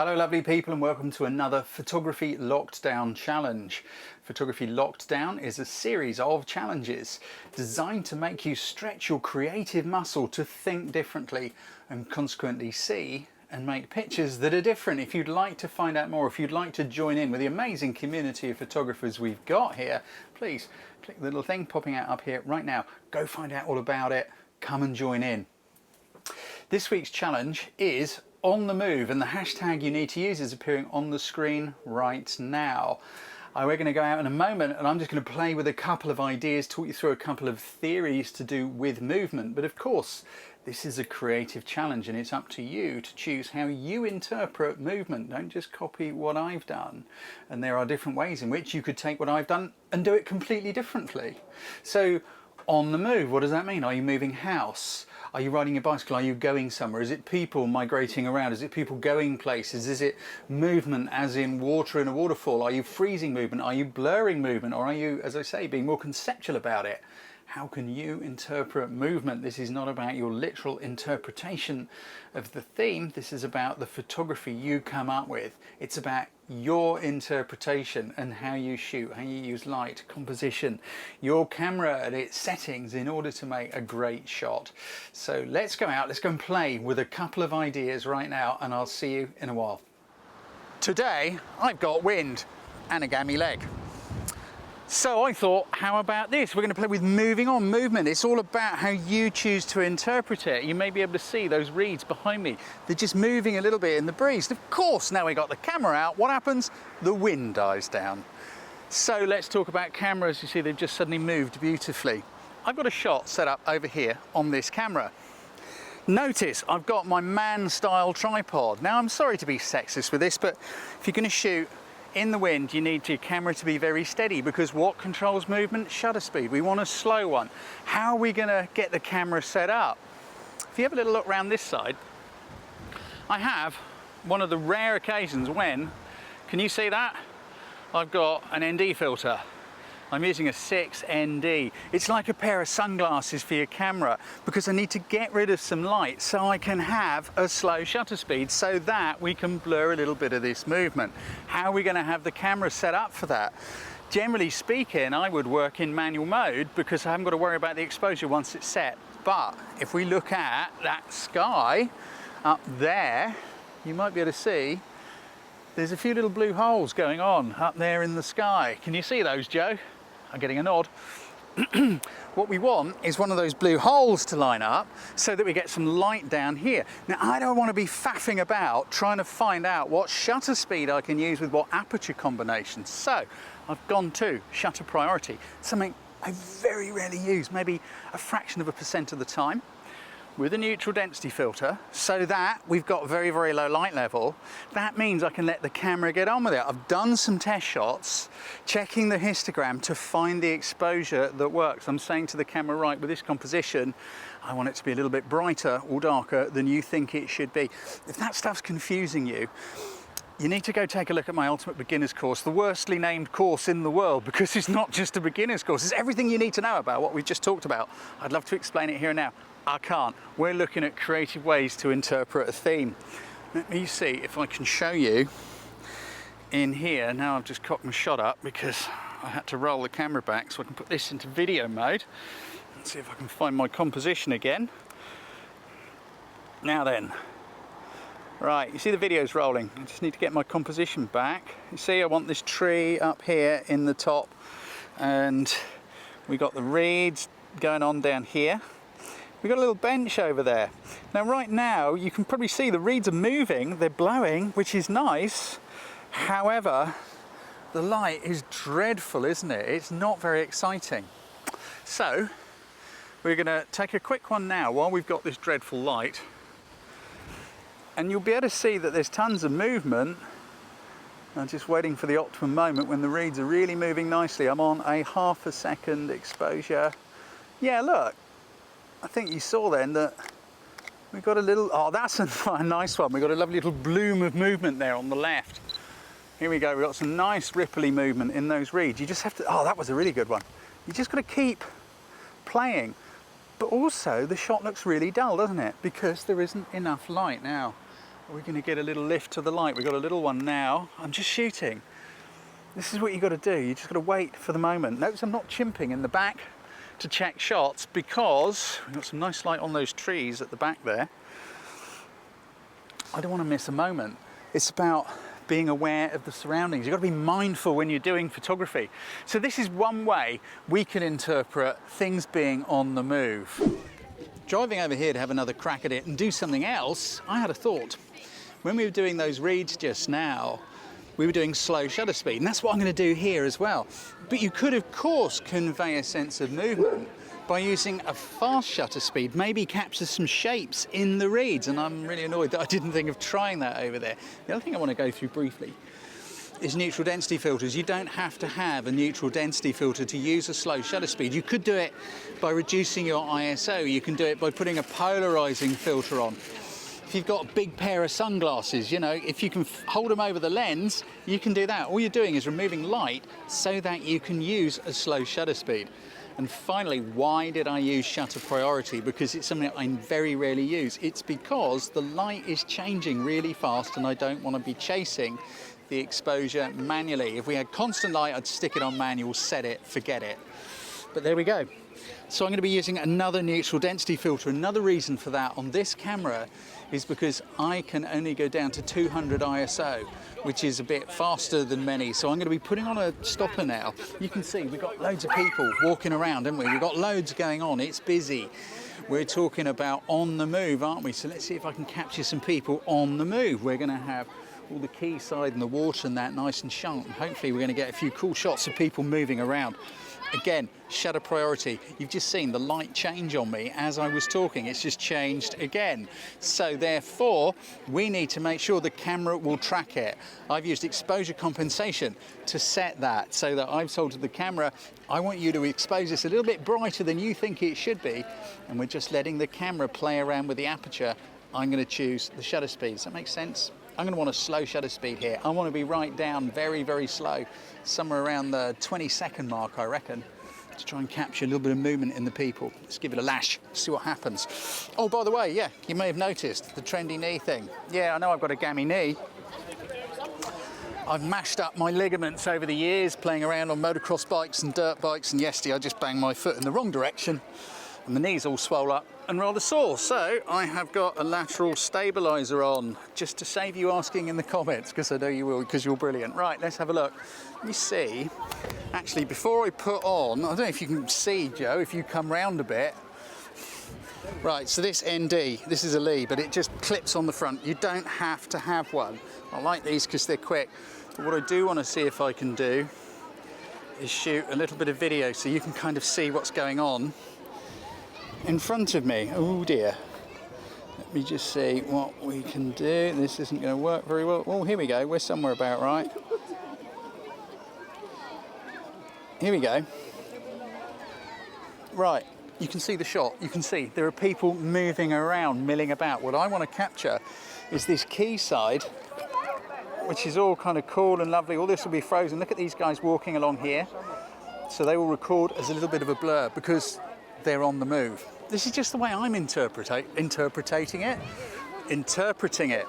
Hello lovely people and welcome to another Photography Locked Down challenge. Photography Locked Down is a series of challenges designed to make you stretch your creative muscle to think differently and consequently see and make pictures that are different. If you'd like to find out more, if you'd like to join in with the amazing community of photographers we've got here, please click the little thing popping out up here right now. Go find out all about it. Come and join in. This week's challenge is on the move, and the hashtag you need to use is appearing on the screen right now. We're going to go out in a moment and I'm just going to play with a couple of ideas, talk you through a couple of theories to do with movement. But of course, this is a creative challenge and it's up to you to choose how you interpret movement. Don't just copy what I've done. And there are different ways in which you could take what I've done and do it completely differently. So on the move, what does that mean? Are you moving house? Are you riding a bicycle? Are you going somewhere? Is it people migrating around? Is it people going places? Is it movement as in water in a waterfall? Are you freezing movement? Are you blurring movement? Or are you, as I say, being more conceptual about it? How can you interpret movement? This is not about your literal interpretation of the theme. This is about the photography you come up with. It's about your interpretation and how you shoot, how you use light, composition, your camera and its settings in order to make a great shot. So let's go out, let's go and play with a couple of ideas right now, and I'll see you in a while. Today, I've got wind and a gammy leg. So I thought, how about this? We're going to play with moving on, movement. It's all about how you choose to interpret it. You may be able to see those reeds behind me. They're just moving a little bit in the breeze. Of course, now we got the camera out, what happens? The wind dies down. So let's talk about cameras. You see, they've just suddenly moved beautifully. I've got a shot set up over here on this camera. Notice I've got my man-style tripod. Now, I'm sorry to be sexist with this, but if you're going to shoot in the wind, you need your camera to be very steady, because what controls movement? Shutter speed. We want a slow one. How are we going to get the camera set up? If you have a little look around this side, I have one of the rare occasions when, can you see that? I've got an ND filter. I'm using a 6ND. It's like a pair of sunglasses for your camera, because I need to get rid of some light so I can have a slow shutter speed so that we can blur a little bit of this movement. How are we going to have the camera set up for that? Generally speaking, I would work in manual mode because I haven't got to worry about the exposure once it's set. But if we look at that sky up there, you might be able to see there's a few little blue holes going on up there in the sky. Can you see those, Joe? I'm getting a nod. What we want is one of those blue holes to line up so that we get some light down here. Now, I don't want to be faffing about trying to find out what shutter speed I can use with what aperture combination. So I've gone to shutter priority, something I very rarely use, maybe a fraction of a % of the time, with a neutral density filter, so that we've got very, very low light level. That means I can let the camera get on with it. I've done some test shots, checking the histogram to find the exposure that works. I'm saying to the camera, right, with this composition, I want it to be a little bit brighter or darker than you think it should be. If that stuff's confusing you, you need to go take a look at my Ultimate Beginner's course, the worstly named course in the world, because it's not just a beginner's course, it's everything you need to know about what we've just talked about. I'd love to explain it here and now. I can't. We're looking at creative ways to interpret a theme. Let me see if I can show you in here. Now I've just cocked my shot up because I had to roll the camera back so I can put this into video mode. Let's see if I can find my composition again. Now then. Right, you see the video's rolling. I just need to get my composition back. You see, I want this tree up here in the top, and we got the reeds going on down here. We've got a little bench over there. Now right now you can probably see the reeds are moving, they're blowing, which is nice. However, the light is dreadful, isn't it? It's not very exciting. So we're going to take a quick one now while we've got this dreadful light, and you'll be able to see that there's tons of movement. I'm just waiting for the optimum moment when the reeds are really moving nicely. I'm on a ½ a second exposure. Yeah, look. I think you saw then that we've got a little, oh, that's a nice one. We've got a lovely little bloom of movement there on the left. Here we go, we've got some nice ripply movement in those reeds. You just have to, oh, that was a really good one. You just got to keep playing. But also the shot looks really dull, doesn't it? Because there isn't enough light. Now, We're going to get a little lift to the light. We've got a little one now. I'm just shooting. This is what you've got to do. You just got to wait for the moment. Notice I'm not chimping in the back to check shots because we've got some nice light on those trees at the back there. I don't want to miss a moment. It's about being aware of the surroundings. You've got to be mindful when you're doing photography. So this is one way we can interpret things being on the move. Driving over here to have another crack at it and do something else, I had a thought. When we were doing those reads just now, we were doing slow shutter speed, and that's what I'm going to do here as well. But you could, of course, convey a sense of movement by using a fast shutter speed, maybe capture some shapes in the reads, and I'm really annoyed that I didn't think of trying that over there. The other thing I want to go through briefly is neutral density filters. You don't have to have a neutral density filter to use a slow shutter speed. You could do it by reducing your ISO. You can do it by putting a polarizing filter on. If you've got a big pair of sunglasses, you know, if you can hold them over the lens, you can do that. All you're doing is removing light so that you can use a slow shutter speed. And finally, why did I use shutter priority? Because it's something that I very rarely use. It's because the light is changing really fast and I don't want to be chasing the exposure manually. If we had constant light, I'd stick it on manual, set it, forget it. But there we go. So I'm going to be using another neutral density filter. Another reason for that on this camera is because I can only go down to 200 ISO, which is a bit faster than many. So I'm going to be putting on a stopper now. You can see we've got loads of people walking around, haven't we? We've got loads going on. It's busy. We're talking about on the move, aren't we? So let's see if I can capture some people on the move. We're going to have all the quayside and the water and that nice and sharp. And hopefully we're going to get a few cool shots of people moving around. Again, shutter priority. You've just seen the light change on me as I was talking. It's just changed again. So therefore, we need to make sure the camera will track it. I've used exposure compensation to set that so that I've told to the camera, I want you to expose this a little bit brighter than you think it should be. And we're just letting the camera play around with the aperture. I'm going to choose the shutter speed. Does that make sense? I'm going to want a slow shutter speed here. I want to be right down very, very slow, somewhere around the 20-second mark, I reckon, to try and capture a little bit of movement in the people. Let's give it a lash, see what happens. Oh, by the way, yeah, you may have noticed the trendy knee thing. Yeah, I know I've got a gammy knee. I've mashed up my ligaments over the years, playing around on motocross bikes and dirt bikes, and yesterday I just banged my foot in the wrong direction, and the knee's all swole up and rather sore. So I have got a lateral stabilizer on, just to save you asking in the comments, because I know you will, because you're brilliant. Right, let's have a look. Let me see. Actually, before I put on, I don't know if you can see, Joe, if you come round a bit. Right, so this ND, this is a Lee, but it just clips on the front. You don't have to have one. I like these because they're quick. But what I do want to see if I can do is shoot a little bit of video so you can kind of see what's going on in front of me. Oh dear. Let me just see what we can do. This isn't going to work very well. Oh, here we go. We're somewhere about right. Here we go. Right, you can see the shot. You can see there are people moving around, milling about. What I want to capture is this quayside, which is all kind of cool and lovely. All this will be frozen. Look at these guys walking along here. So they will record as a little bit of a blur because they're on the move. This is just the way I'm interpreting it.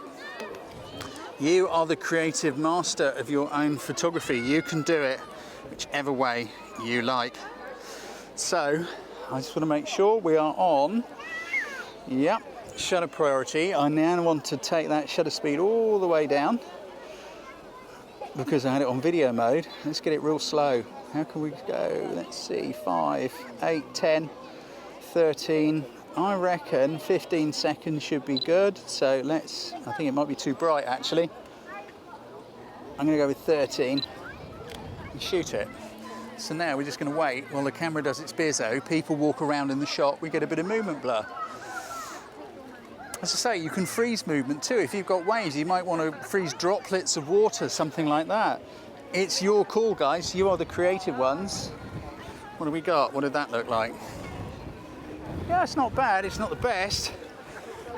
You are the creative master of your own photography. You can do it whichever way you like. So I just want to make sure we are on, yep, shutter priority. I now want to take that shutter speed all the way down because I had it on video mode. Let's get it real slow. How can we go? Let's see, 5, 8, 10, 13, I reckon 15 seconds should be good. So let's, I think it might be too bright actually. I'm going to go with 13 and shoot it. So now we're just going to wait while the camera does its bizzo. People walk around in the shot, we get a bit of movement blur. As I say, you can freeze movement too. If you've got waves, you might want to freeze droplets of water, something like that. It's your call, guys. You are the creative ones. What do we got? What did that look like? Yeah, it's not bad. It's not the best.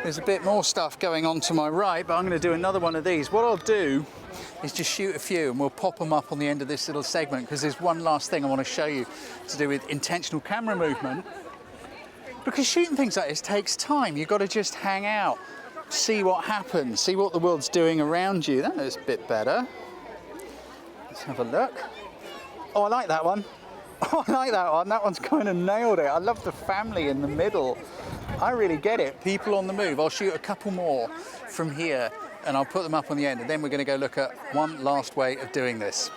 There's a bit more stuff going on to my right, but I'm going to do another one of these. What I'll do is just shoot a few and we'll pop them up on the end of this little segment, because there's one last thing I want to show you to do with intentional camera movement. Because shooting things like this takes time. You've got to just hang out, see what happens, see what the world's doing around you. That looks a bit better. Let's have a look. Oh, I like that one. Oh, I like that one. That one's kind of nailed it. I love the family in the middle. I really get it. People on the move. I'll shoot a couple more from here and I'll put them up on the end, and then we're going to go look at one last way of doing this.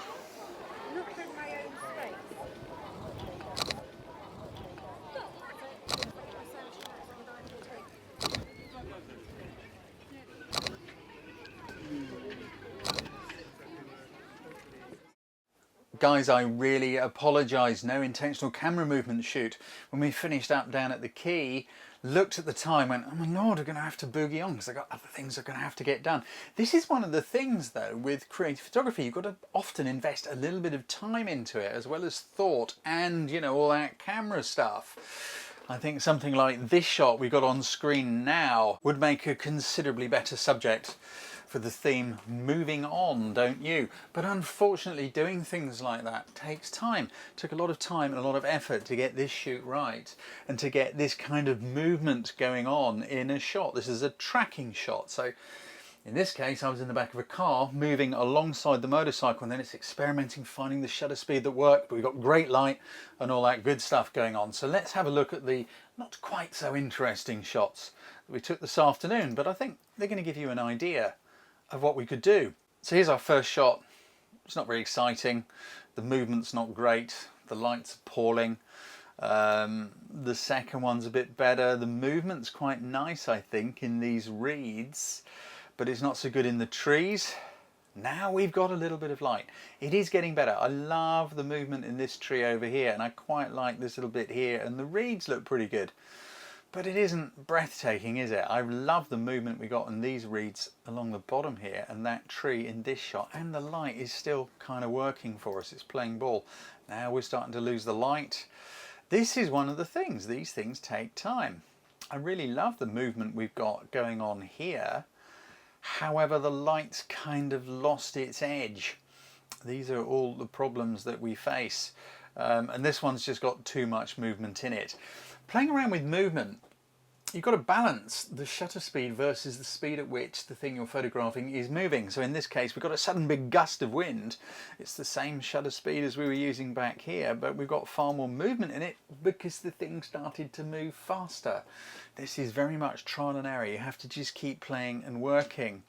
Guys, I really apologise. No intentional camera movement shoot. When we finished up down at the quay, looked at the time, went, oh my lord, we're going to have to boogie on because I've got other things I'm going to have to get done. This is one of the things, though, with creative photography. You've got to often invest a little bit of time into it, as well as thought and, you know, all that camera stuff. I think something like this shot we got on screen now would make a considerably better subject for the theme moving on, don't you? But unfortunately, doing things like that takes time. It took a lot of time and a lot of effort to get this shoot right and to get this kind of movement going on in a shot. This is a tracking shot, so in this case I was in the back of a car moving alongside the motorcycle, and then it's experimenting, finding the shutter speed that worked, but we've got great light and all that good stuff going on. So let's have a look at the not quite so interesting shots that we took this afternoon, but I think they're going to give you an idea of what we could do. So here's our first shot. It's not very exciting, the movement's not great, the light's appalling. The second one's a bit better, the movement's quite nice I think in these reeds, but it's not so good in the trees. Now we've got a little bit of light. It is getting better. I love the movement in this tree over here, and I quite like this little bit here, and the reeds look pretty good. But it isn't breathtaking, is it? I love the movement we got in these reeds along the bottom here and that tree in this shot, and the light is still kind of working for us. It's playing ball. Now we're starting to lose the light. This is one of the things. These things take time. I really love the movement we've got going on here. However, the light's kind of lost its edge. These are all the problems that we face. And this one's just got too much movement in it. Playing around with movement, you've got to balance the shutter speed versus the speed at which the thing you're photographing is moving. So in this case, we've got a sudden big gust of wind. It's the same shutter speed as we were using back here, but we've got far more movement in it because the thing started to move faster. This is very much trial and error. You have to just keep playing and working.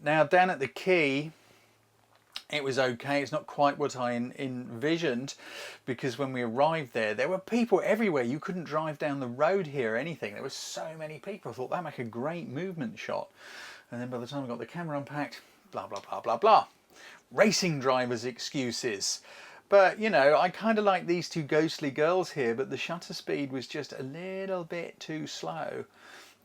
Now down at the quay, it was okay. It's not quite what I envisioned, because when we arrived there were people everywhere. You couldn't drive down the road here or anything. There were so many people. I thought that'd make a great movement shot. And then by the time I got the camera unpacked, blah, blah, blah, blah, blah. Racing drivers' excuses. But, you know, I kind of like these two ghostly girls here, but the shutter speed was just a little bit too slow.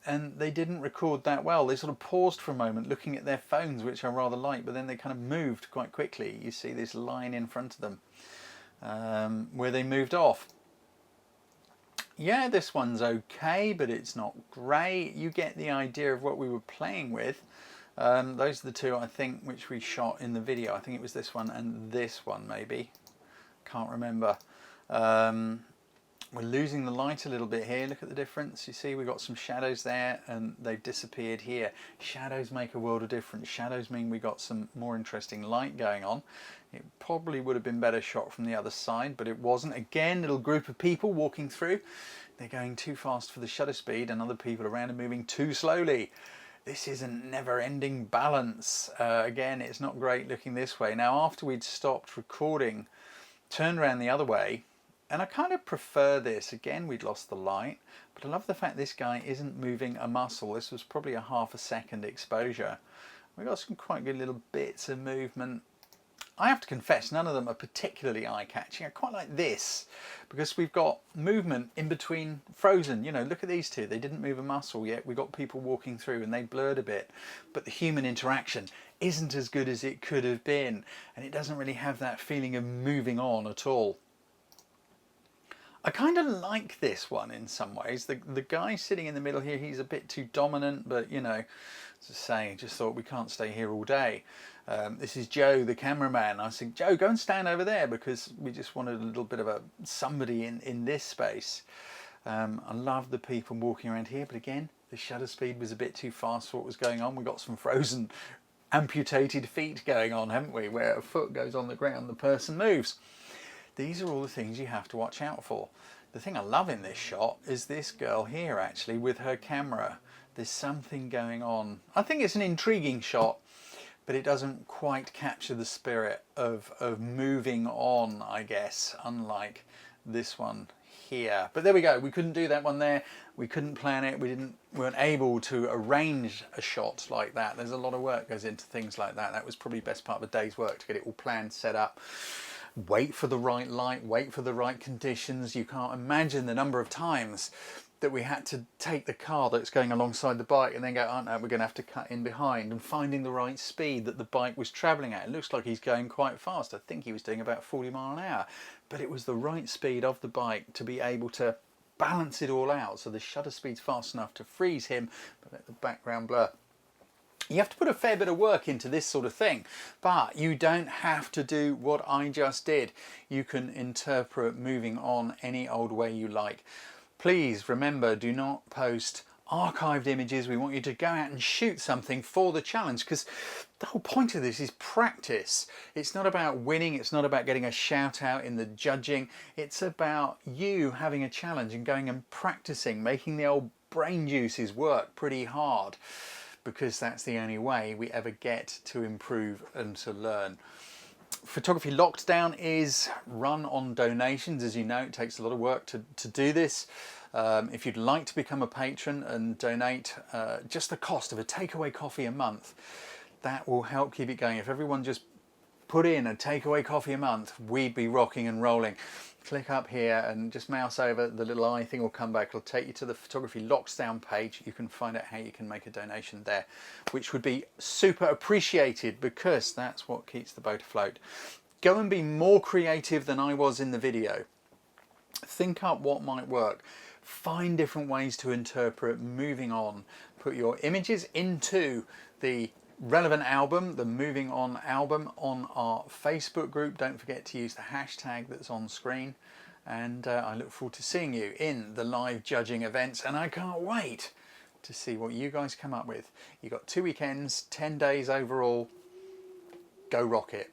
And they didn't record that well. They sort of paused for a moment looking at their phones, which I rather like, but then they kind of moved quite quickly. You see this line in front of them where they moved off. Yeah, this one's okay, but it's not great. You get the idea of what we were playing with. Those are the two, I think, which we shot in the video. I think it was this one and this one, maybe. Can't remember. We're losing the light a little bit here. Look at the difference. You see we've got some shadows there and they've disappeared here. Shadows make a world of difference. Shadows mean we got some more interesting light going on. It probably would have been better shot from the other side, but it wasn't. Again, little group of people walking through. They're going too fast for the shutter speed, and other people around are moving too slowly. This is a never-ending balance. Again, it's not great looking this way. Now, after we'd stopped recording, turned around the other way, and I kind of prefer this. Again, we'd lost the light, but I love the fact this guy isn't moving a muscle. This was probably a half a second exposure. We got some quite good little bits of movement. I have to confess, none of them are particularly eye-catching. I quite like this because we've got movement in between frozen. You know, look at these two. They didn't move a muscle yet. We've got people walking through and they blurred a bit. But the human interaction isn't as good as it could have been. And it doesn't really have that feeling of moving on at all. I kind of like this one in some ways. The guy sitting in the middle here, he's a bit too dominant, but you know, as I say, I just thought we can't stay here all day. This is Joe, the cameraman. I said, Joe, go and stand over there, because we just wanted a little bit of somebody in this space. I love the people walking around here, but again, The shutter speed was a bit too fast for what was going on. We got some frozen amputated feet going on, haven't we? Where a foot goes on the ground, the person moves. These are all the things you have to watch out for. The thing I love in this shot is this girl here actually with her camera. There's something going on. I think it's an intriguing shot, but it doesn't quite capture the spirit of moving on, I guess, unlike this one here. But there we go. We couldn't do that one there. We couldn't plan it. We weren't able to arrange a shot like that. There's a lot of work goes into things like that. That was probably the best part of a day's work to get it all planned, set up. Wait for the right light, wait for the right conditions. You can't imagine the number of times that we had to take the car that's going alongside the bike and then go, oh no, we're going to have to cut in behind, and finding the right speed that the bike was travelling at. It looks like he's going quite fast. I think he was doing about 40 miles an hour, but it was the right speed of the bike to be able to balance it all out. So the shutter speed's fast enough to freeze him, but let the background blur. You have to put a fair bit of work into this sort of thing, but you don't have to do what I just did. You can interpret moving on any old way you like. Please remember, do not post archived images. We want you to go out and shoot something for the challenge, because the whole point of this is practice. It's not about winning, it's not about getting a shout out in the judging. It's about you having a challenge and going and practicing, making the old brain juices work pretty hard, because that's the only way we ever get to improve and to learn. Photography Lockdown is run on donations. As you know, it takes a lot of work to do this. If you'd like to become a patron and donate just the cost of a takeaway coffee a month, that will help keep it going. If everyone just put in a takeaway coffee a month, we'd be rocking and rolling. Click up here and just mouse over, the little eye thing will come back. It'll take you to the Photography Lockdown page. You can find out how you can make a donation there, which would be super appreciated, because that's what keeps the boat afloat. Go and be more creative than I was in the video. Think up what might work. Find different ways to interpret moving on. Put your images into the relevant album, the Moving On album, on our Facebook group. Don't forget to use the hashtag that's on screen, and I look forward to seeing you in the live judging events, and I can't wait to see what you guys come up with. You've got 2 weekends, 10 days overall. Go rock it.